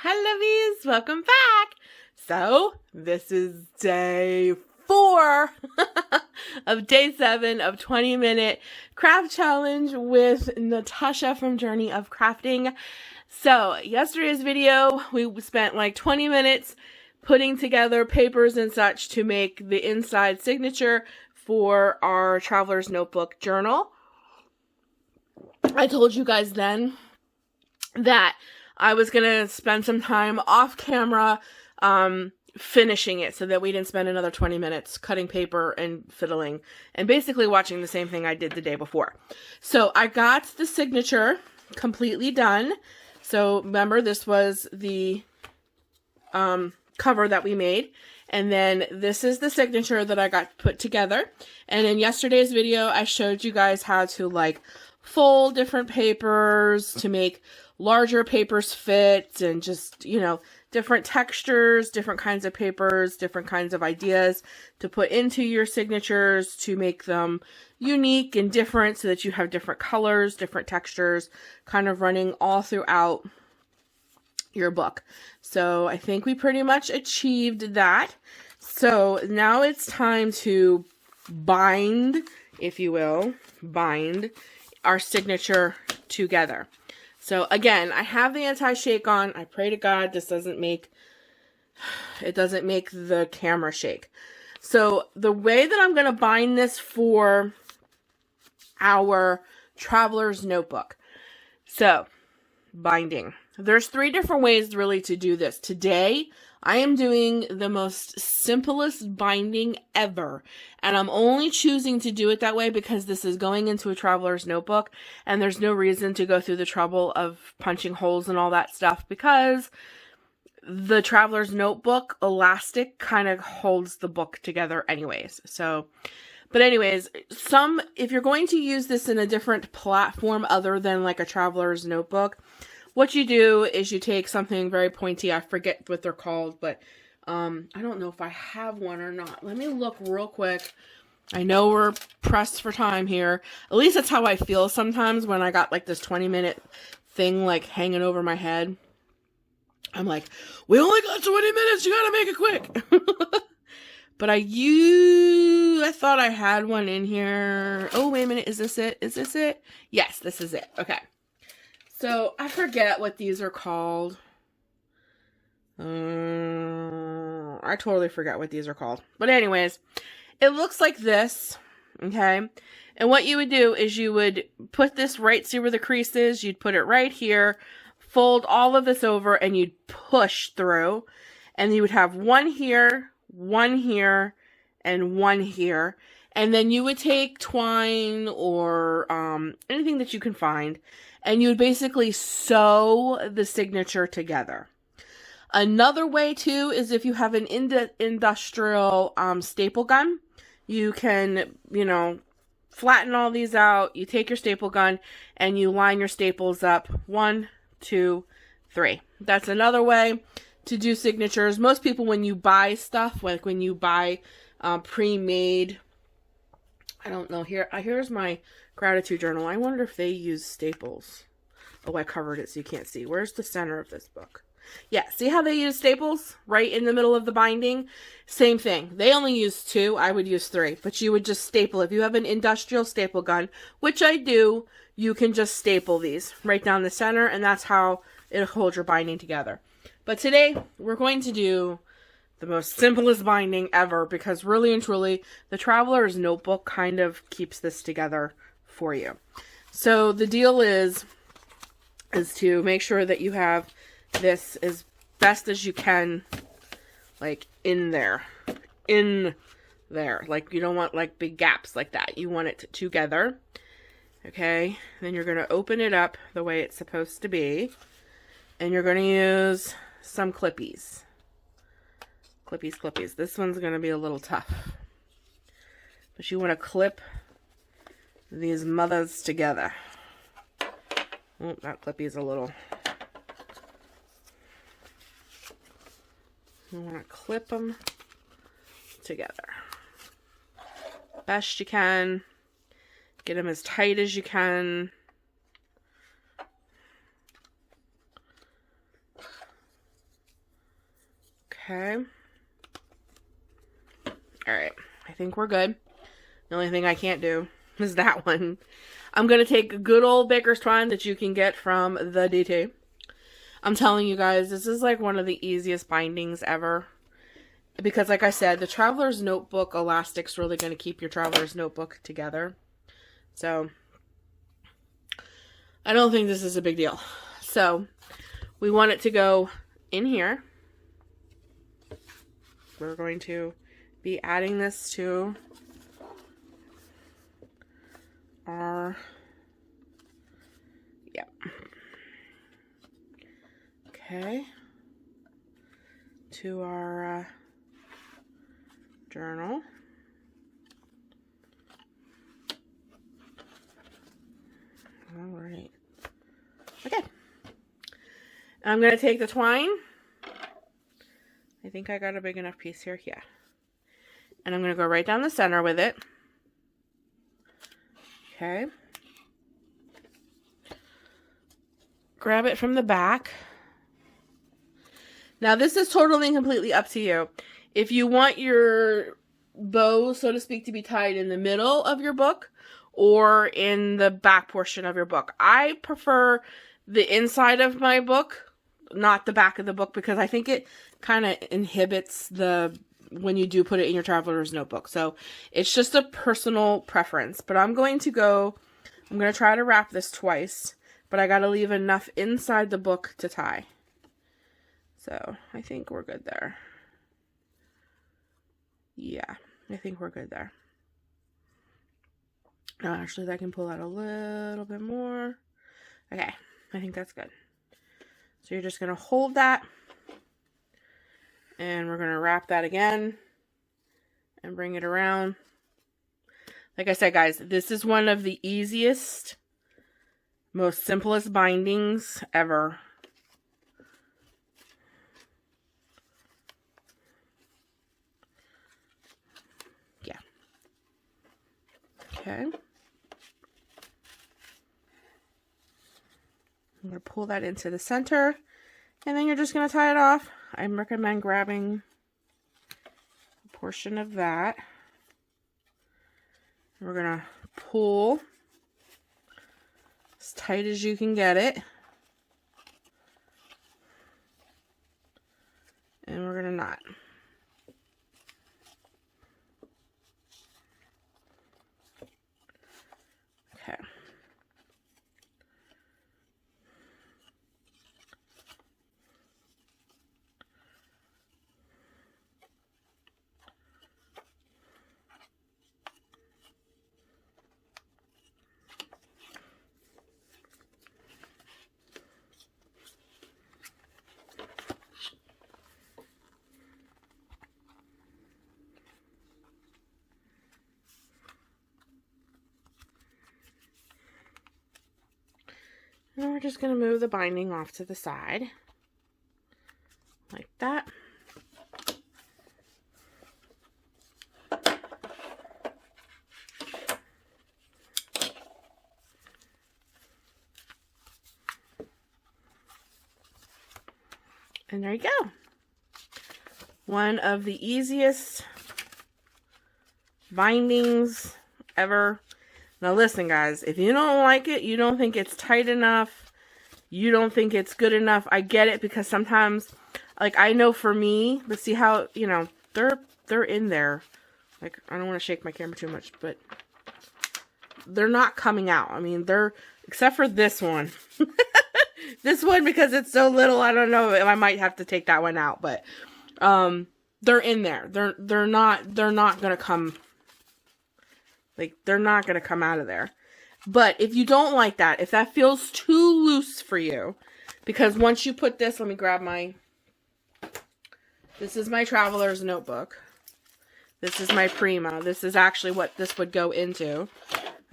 Hi, Lovies. Welcome back. So, this is day 4 of day 7 of 20-minute craft challenge with Natasha from Journey of Crafting. So, yesterday's video, we spent like 20 minutes putting together papers and such to make the inside signature for our Traveler's Notebook journal. I told you guys then that I was going to spend some time off camera finishing it so that we didn't spend another 20 minutes cutting paper and fiddling and basically watching the same thing I did the day before. So I got the signature completely done. So remember, this was the cover that we made. And then this is the signature that I got put together. And in yesterday's video, I showed you guys how to like fold different papers to make larger papers fit and just, you know, different textures, different kinds of papers, different kinds of ideas to put into your signatures to make them unique and different so that you have different colors, different textures kind of running all throughout your book. So I think we pretty much achieved that. So now it's time to bind, if you will, bind our signature together. So again, I have the anti-shake on. I pray to God this doesn't make the camera shake. So the way that I'm going to bind this for our Traveler's Notebook. So binding. There's 3 different ways really to do this. Today, I am doing the most simplest binding ever. And I'm only choosing to do it that way because this is going into a Traveler's Notebook. And there's no reason to go through the trouble of punching holes and all that stuff because the Traveler's Notebook elastic kind of holds the book together anyways. So, but anyways, if you're going to use this in a different platform other than like a Traveler's Notebook, what you do is you take something very pointy. I forget what they're called, but I don't know if I have one or not. Let me look real quick. I know we're pressed for time here. At least that's how I feel sometimes when I got like this 20-minute thing like hanging over my head. I'm like, we only got 20 minutes. You gotta make it quick. But I thought I had one in here. Oh, wait a minute. Is this it? Is this it? Yes, this is it. Okay. So, I forget what these are called. I totally forget what these are called. But anyways, it looks like this, okay? And what you would do is you would put this right, see where the crease is? You'd put it right here, fold all of this over, and you'd push through. And you would have one here, and one here. And then you would take twine or anything that you can find, and you would basically sew the signature together. Another way, too, is if you have an industrial staple gun, you can, you know, flatten all these out. You take your staple gun, and you line your staples up. 1, 2, 3. That's another way to do signatures. Most people, when you buy stuff, like when you buy pre-made, I don't know, here's my gratitude journal. I wonder if they use staples. Oh, I covered it so you can't see. Where's the center of this book? Yeah, see how they use staples right in the middle of the binding? Same thing. They only use 2. I would use 3. But you would just staple. If you have an industrial staple gun, which I do, you can just staple these right down the center, and that's how it'll hold your binding together. But today, we're going to do the most simplest binding ever because really and truly, the Traveler's Notebook kind of keeps this together for you. So the deal is to make sure that you have this as best as you can, like in there. Like you don't want like big gaps like that. You want it together. Okay. Then you're going to open it up the way it's supposed to be. And you're going to use some clippies. Clippies. This one's going to be a little tough. But you want to clip these mothers together. Oh, that clippy is a little... You want to clip them together. Best you can. Get them as tight as you can. Okay. Alright, I think we're good. The only thing I can't do is that one. I'm going to take a good old baker's twine that you can get from the DT. I'm telling you guys, this is like one of the easiest bindings ever. Because like I said, the Traveler's Notebook elastic's really going to keep your Traveler's Notebook together. So, I don't think this is a big deal. So, we want it to go in here. We're going to be adding this to our, yep. Okay. To our journal. All right. Okay. I'm going to take the twine. I think I got a big enough piece here. Yeah. And I'm going to go right down the center with it. Okay. Grab it from the back. Now, this is totally and completely up to you. If you want your bow, so to speak, to be tied in the middle of your book or in the back portion of your book. I prefer the inside of my book, not the back of the book, because I think it kind of inhibits when you do put it in your Traveler's Notebook. So it's just a personal preference. But I'm going to try to wrap this twice, but I got to leave enough inside the book to tie. So I think we're good there. Yeah, I think we're good there. Actually, I can pull out a little bit more. Okay, I think that's good. So you're just going to hold that. And we're going to wrap that again. And bring it around. Like I said, guys, this is one of the easiest, most simplest bindings ever. Yeah. Okay. I'm going to pull that into the center. And then you're just going to tie it off. I recommend grabbing a portion of that. We're going to pull as tight as you can get it. And we're going to knot. Okay. And we're just going to move the binding off to the side, like that. And there you go. One of the easiest bindings ever. Now listen, guys, if you don't like it, you don't think it's tight enough, you don't think it's good enough, I get it, because sometimes, like, I know for me, but see how, you know, they're in there. Like, I don't want to shake my camera too much, but they're not coming out. I mean, except for this one. This one, because it's so little, I don't know if I might have to take that one out, but they're in there. They're not going to come. Like, they're not going to come out of there. But if you don't like that, if that feels too loose for you, because once you put this, let me grab this is my Traveler's Notebook. This is my Prima. This is actually what this would go into.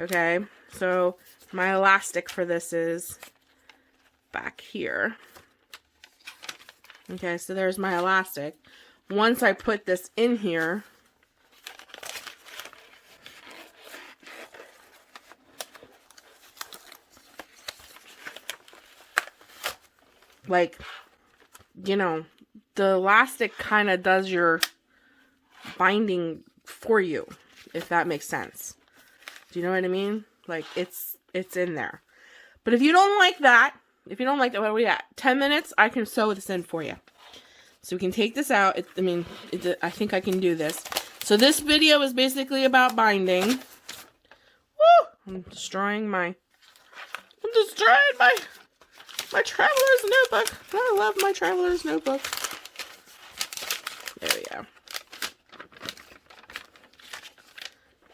Okay, so my elastic for this is back here. Okay, so there's my elastic. Once I put this in here, like, you know, elastic kind of does your binding for you, if that makes sense. Do you know what I mean? Like, it's in there. But if you don't like that, what are we at? 10 minutes, I can sew this in for you. So we can take this out. I think I can do this. So this video is basically about binding. Woo! I'm destroying my Traveler's Notebook. I love my Traveler's Notebook. There we go.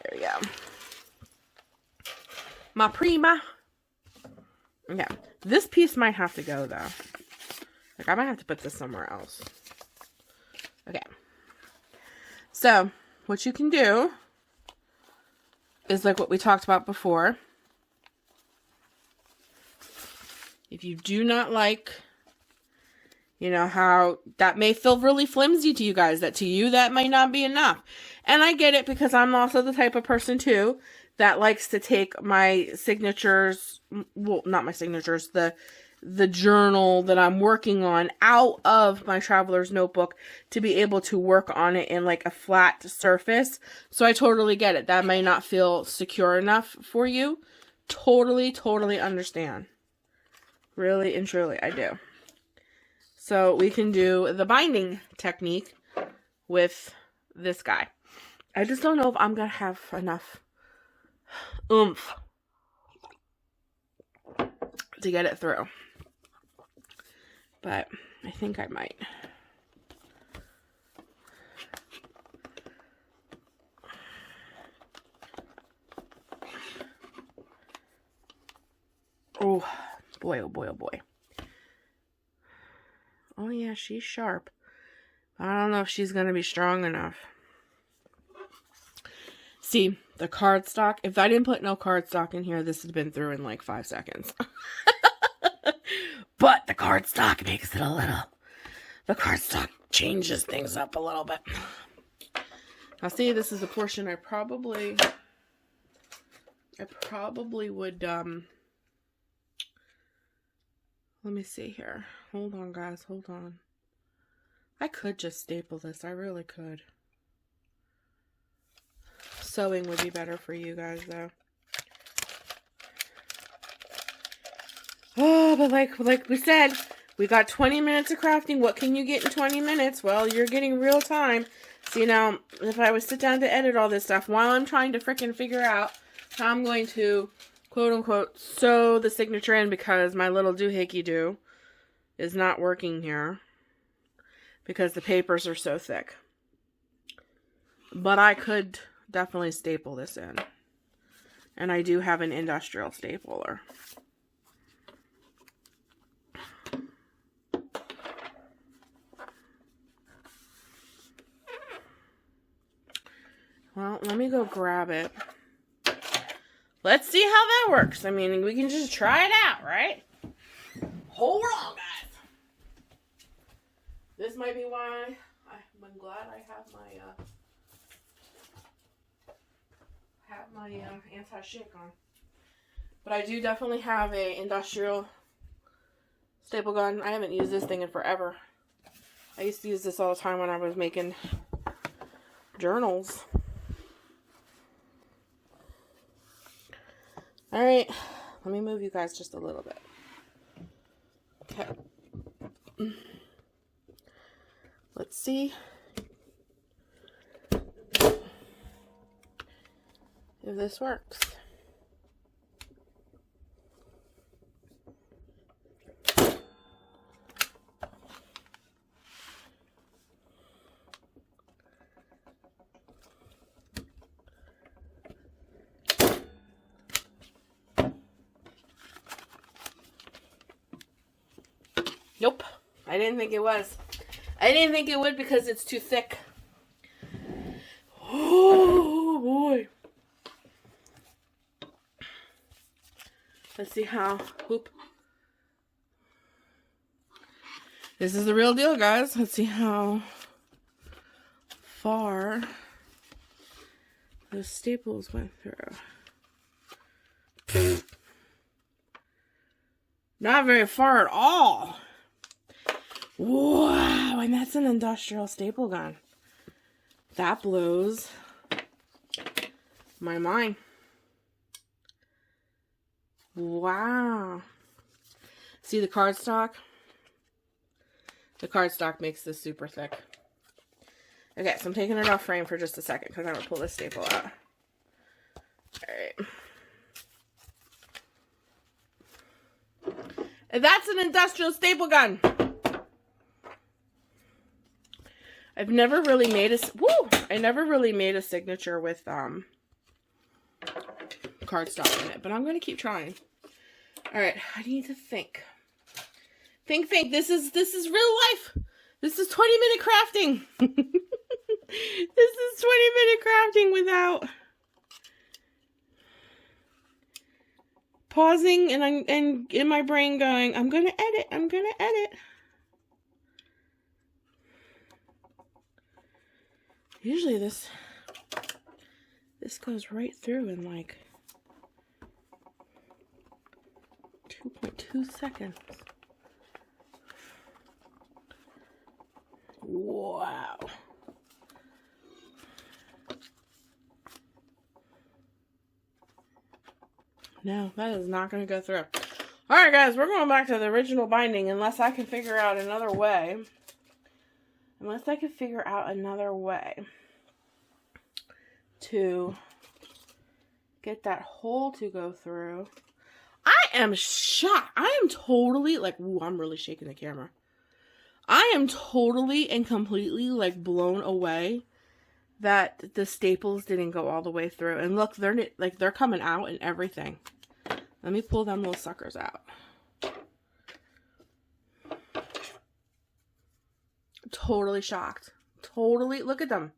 There we go. My prima. Okay. This piece might have to go, though. Like, I might have to put this somewhere else. Okay. So, what you can do is like what we talked about before. If you do not like, you know, how that may feel really flimsy to you guys, that to you that might not be enough. And I get it, because I'm also the type of person too that likes to take my signatures, well, not my signatures, the journal that I'm working on out of my Traveler's Notebook to be able to work on it in like a flat surface. So I totally get it. That may not feel secure enough for you. Totally understand. Really and truly, I do. So we can do the binding technique with this guy. I just don't know if I'm going to have enough oomph to get it through. But I think I might. Oh boy, oh boy, oh boy. Oh yeah, she's sharp. I don't know if she's going to be strong enough. See, the cardstock. If I didn't put no cardstock in here, this has been through in like 5 seconds. But the cardstock makes it a little... The cardstock changes things up a little bit. Now see, this is the portion I probably would, let me see here. Hold on, guys. Hold on. I could just staple this. I really could. Sewing would be better for you guys, though. Oh, but like we said, we got 20 minutes of crafting. What can you get in 20 minutes? Well, you're getting real time. So, you know, if I would sit down to edit all this stuff while I'm trying to freaking figure out how I'm going to, quote unquote, sew the signature in, because my little doohickey-doo is not working here because the papers are so thick. But I could definitely staple this in. And I do have an industrial stapler. Well, let me go grab it. Let's see how that works. I mean, we can just try it out, right? Hold on, guys. This might be why I'm glad I have my anti-shake on. But I do definitely have a industrial staple gun. I haven't used this thing in forever. I used to use this all the time when I was making journals. Alright, let me move you guys just a little bit. Okay. Let's see if this works. Nope. I didn't think it was. I didn't think it would because it's too thick. Oh, boy. Let's see how. Whoop. This is the real deal, guys. Let's see how far those staples went through. Not very far at all. Wow, and that's an industrial staple gun. That blows my mind. Wow. See the cardstock? The cardstock makes this super thick. Okay, so I'm taking it off frame for just a second because I'm going to pull this staple out. Alright. And that's an industrial staple gun. I've never really made I never really made a signature with cardstock in it, but I'm going to keep trying. Alright, I need to think. Think. This is real life. This is 20-minute crafting. This is 20-minute crafting without pausing and in my brain going, I'm gonna edit. Usually this goes right through in like 2.2 seconds. Wow. No, that is not going to go through. Alright guys, we're going back to the original binding unless I can figure out another way. To get that hole to go through. I am shocked. I am totally like, ooh, I'm really shaking the camera. I am totally and completely like blown away that the staples didn't go all the way through. And look, they're coming out and everything. Let me pull them little suckers out. Totally shocked. Totally, look at them.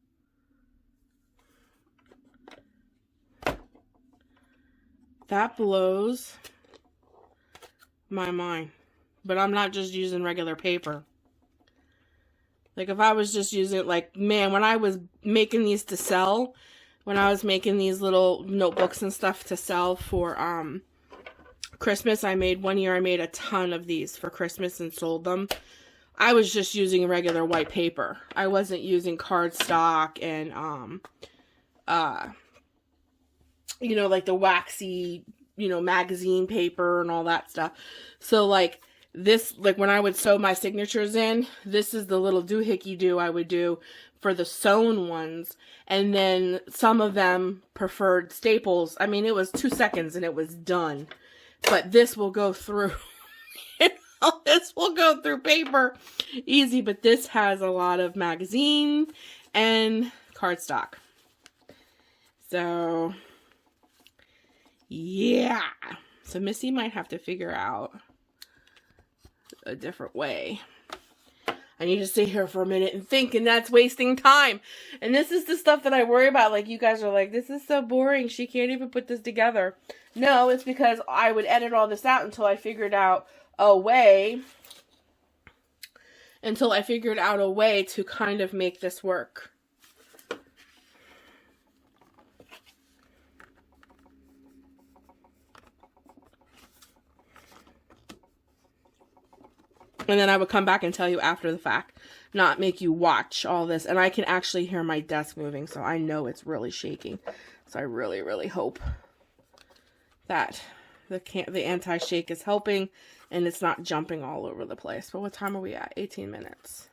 That blows my mind. But I'm not just using regular paper. Like if I was just using, like, man, when I was making these to sell, when I was making these little notebooks and stuff to sell for Christmas, one year I made a ton of these for Christmas and sold them. I was just using regular white paper. I wasn't using cardstock and you know, like the waxy, you know, magazine paper and all that stuff. So like this, like when I would sew my signatures in, this is the little doohickey-doo I would do for the sewn ones. And then some of them preferred staples. I mean, it was 2 seconds and it was done. But this will go through, this will go through paper easy, but this has a lot of magazine and cardstock. So, yeah. So Missy might have to figure out a different way. I need to sit here for a minute and think, and that's wasting time. And this is the stuff that I worry about. Like, you guys are like, this is so boring. She can't even put this together. No, it's because I would edit all this out until I figured out a way. To kind of make this work. And then I would come back and tell you after the fact, not make you watch all this. And I can actually hear my desk moving, so I know it's really shaking. So I really, really hope that the anti-shake is helping and it's not jumping all over the place. But what time are we at? 18 minutes.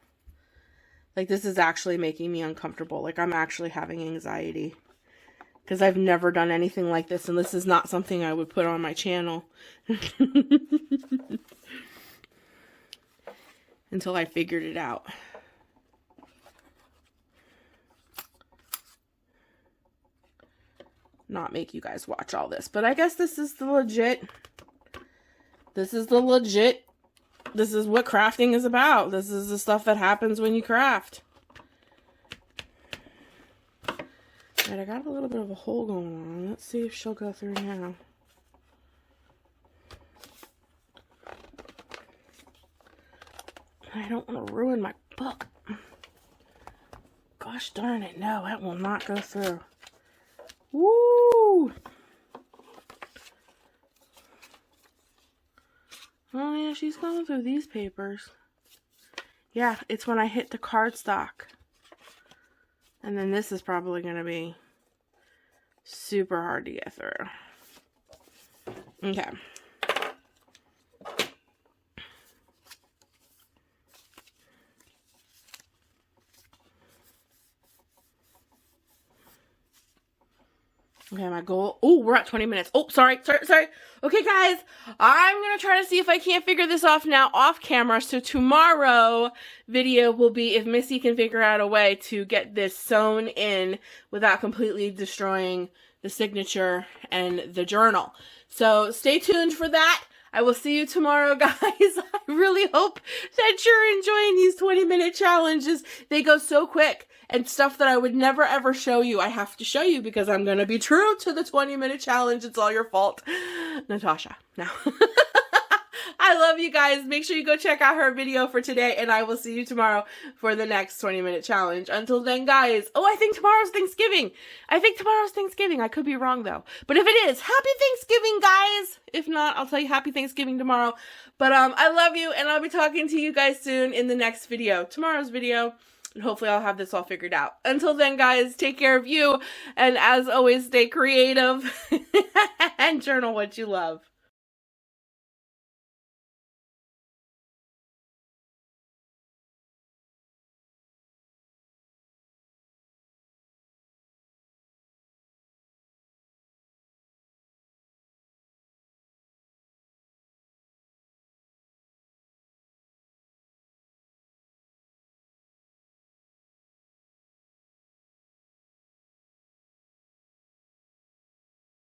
Like, this is actually making me uncomfortable. Like, I'm actually having anxiety. Because I've never done anything like this, and this is not something I would put on my channel. Until I figured it out. Not make you guys watch all this. But I guess this is the legit. This is what crafting is about. This is the stuff that happens when you craft. Alright, I got a little bit of a hole going on. Let's see if she'll go through now. I don't want to ruin my book. Gosh darn it, no, that will not go through. Woo! Oh yeah, she's going through these papers. Yeah, it's when I hit the cardstock. And then this is probably going to be super hard to get through. Okay. Okay, my goal. Oh, we're at 20 minutes. Oh, sorry. Okay, guys, I'm going to try to see if I can't figure this off now off camera. So tomorrow video will be if Missy can figure out a way to get this sewn in without completely destroying the signature and the journal. So stay tuned for that. I will see you tomorrow, guys. I really hope that you're enjoying these 20-minute challenges. They go so quick. And stuff that I would never ever show you, I have to show you because I'm going to be true to the 20-minute challenge. It's all your fault. Natasha, no. I love you guys. Make sure you go check out her video for today, and I will see you tomorrow for the next 20-minute challenge. Until then, guys. Oh, I think tomorrow's Thanksgiving. I could be wrong, though. But if it is, happy Thanksgiving, guys. If not, I'll tell you happy Thanksgiving tomorrow. But I love you, and I'll be talking to you guys soon in the next video. Tomorrow's video. And hopefully I'll have this all figured out. Until then, guys, take care of you. And as always, stay creative and journal what you love.